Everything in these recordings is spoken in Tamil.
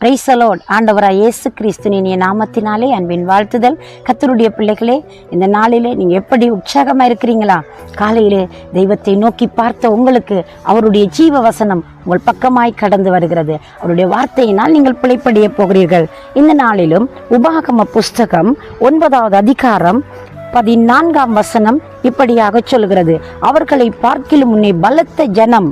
Praise the Lord. ஆண்டவராய் இயேசு கிறிஸ்துவின் நாமத்தினாலே அன்பின் வாழ்த்துதல். கர்த்தருடைய பிள்ளைகளே, இந்த நாளிலே நீங்கள் எப்படி உற்சாகமாக இருக்கிறீங்களா? காலையிலே தெய்வத்தை நோக்கி பார்த்த உங்களுக்கு அவருடைய ஜீவ வசனம் உங்கள் பக்கமாய் கடந்து வருகிறது. அவருடைய வார்த்தையினால் நீங்கள் பிழைப்படைய போகிறீர்கள். இந்த நாளிலும் உபாகம புஸ்தகம் 9வது அதிகாரம் 14ஆம் வசனம் இப்படியாக சொல்கிறது: அவர்களை பார்க்கிலும் முன்னே பலத்த ஜனம்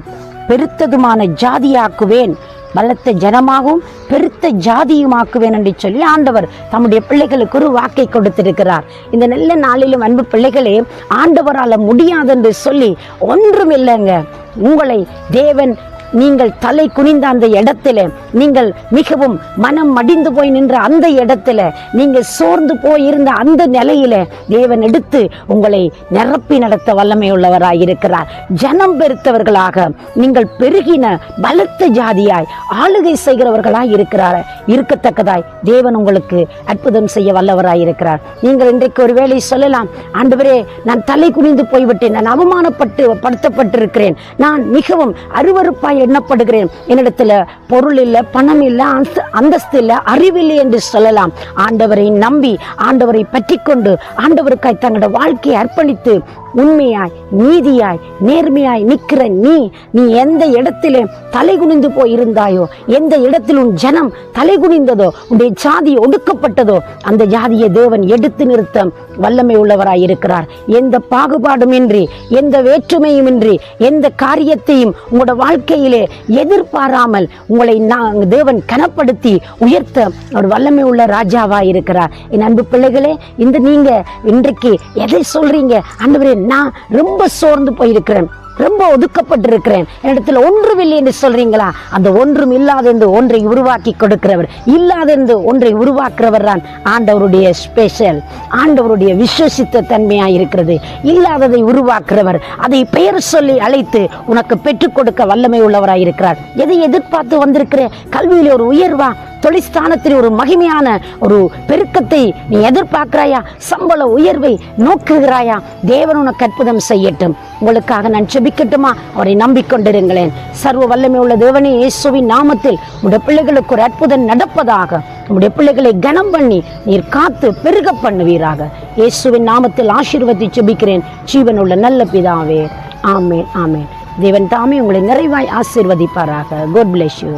பெருத்ததுமான ஜாதியாக்குவேன், பலத்த ஜனமாகவும் பெருத்த ஜாதியுமாக்குவேன் என்று சொல்லி ஆண்டவர் தம்முடைய பிள்ளைகளுக்கு ஒரு வாக்கை கொடுத்திருக்கிறார். இந்த நல்ல நாளிலும் அன்பு பிள்ளைகளே, ஆண்டவரால் முடியாதென்று சொல்லி ஒன்றும் இல்லைங்க. உங்களை தேவன் நீங்கள் தலை குனிந்த அந்த இடத்துல, நீங்கள் மிகவும் மனம் மடிந்து போய் நின்ற அந்த இடத்துல, நீங்கள் சோர்ந்து போயிருந்த அந்த நிலையில தேவன் எடுத்து உங்களை நிரப்பி நடத்த வல்லமை உள்ளவராயிருக்கிறார். ஜனம் பெருத்தவர்களாக நீங்கள் பெருகின பலத்த ஜாதியாய் ஆளுகை செய்கிறவர்களாய் இருக்கத்தக்கதாய் தேவன் உங்களுக்கு அற்புதம் செய்ய வல்லவராயிருக்கிறார். நீங்கள் இன்றைக்கு ஒரு வேளை சொல்லலாம், ஆண்டவரே, நான் தலை குனிந்து போய்விட்டேன், நான் அவமானப்படுத்தப்பட்டிருக்கிறேன், நான் மிகவும் அருவருப்பாய் எண்ணப்படுகிறேன், என்னிடத்துல பொருள் இல்லை, பணம் இல்லை, அந்தஸ்து இல்லை, அறிவில்லை என்று சொல்லலாம். ஆண்டவரை நம்பி ஆண்டவரை பற்றி கொண்டு ஆண்டவருக்காய் தங்களோட வாழ்க்கையை அர்ப்பணித்து உண்மையாய் நீதியாய் நேர்மையாய் நிற்கிற நீ எந்த இடத்திலே தலை குனிந்து போய் இருந்தாயோ, எந்த இடத்தில் உன் ஜனம் தலை குனிந்ததோ, உன்னுடைய ஜாதி ஒடுக்கப்பட்டதோ, அந்த ஜாதியை தேவன் எடுத்து நிறுத்த வல்லமை உள்ளவராய் இருக்கிறார். எந்த பாகுபாடும் இன்றி, எந்த வேற்றுமையும் இன்றி, எந்த காரியத்தையும் உங்களோட வாழ்க்கையிலே எதிர்பாராமல் உங்களை தேவன் கனப்படுத்தி உயர்த்த ஒரு வல்லமை உள்ள ராஜாவாய் இருக்கிறார். என் அன்பு பிள்ளைகளே, இந்த நீங்க இன்றைக்கு எதை சொல்றீங்க? ஆண்டவரே, நான் ரொம்ப சோர்ந்து போயிருக்கிறேன், ரொம்ப ஒதுக்கப்பட்டிருக்கிறேன், என்னிடத்துல ஒன்றுமில்லை என்று சொல்றீங்களா? அந்த ஒன்றும் இல்லாதென்று ஒன்றை உருவாக்கி கொடுக்கிறவர், இல்லாதென்று ஒன்றை உருவாக்குறவர் தான் ஆண்டவருடைய ஸ்பெஷல், ஆண்டவருடைய விசுவசித்த தன்மையாக இருக்கிறது. இல்லாததை உருவாக்குறவர், அதை பெயர் சொல்லி அழைத்து உனக்கு பெற்றுக் கொடுக்க வல்லமை உள்ளவராய் இருக்கிறார். எதை எதிர்பார்த்து வந்திருக்கிற? கல்வியில் ஒரு உயர்வா, தொழிற்ஸ்தானத்தில் ஒரு மகிமையான ஒரு பெருக்கத்தை நீ எதிர்பார்க்கிறாயா? சம்பள உயர்வை நோக்குகிறாயா? தேவன் உனக்கு அற்புதம் செய்யட்டும். உங்களுக்காக நான் ஜெபிக்கட்டுமா? அவரை நம்பிக்கொண்டிருங்களேன். சர்வ வல்லமை உள்ள தேவனே, இயேசுவின் நாமத்தில் உடைய பிள்ளைகளுக்கு ஒரு அற்புதம் நடப்பதாக. உடைய பிள்ளைகளை கனம் பண்ணி நீர் காத்து பெருக பண்ணுவீராக. இயேசுவின் நாமத்தில் ஆசீர்வதி ஜெபிக்கிறேன் ஜீவனுள்ள நல்ல பிதாவே. ஆமேன், ஆமேன். தேவன் தாமே உங்களை நிறைவாய் ஆசீர்வதிப்பாராக. God bless you.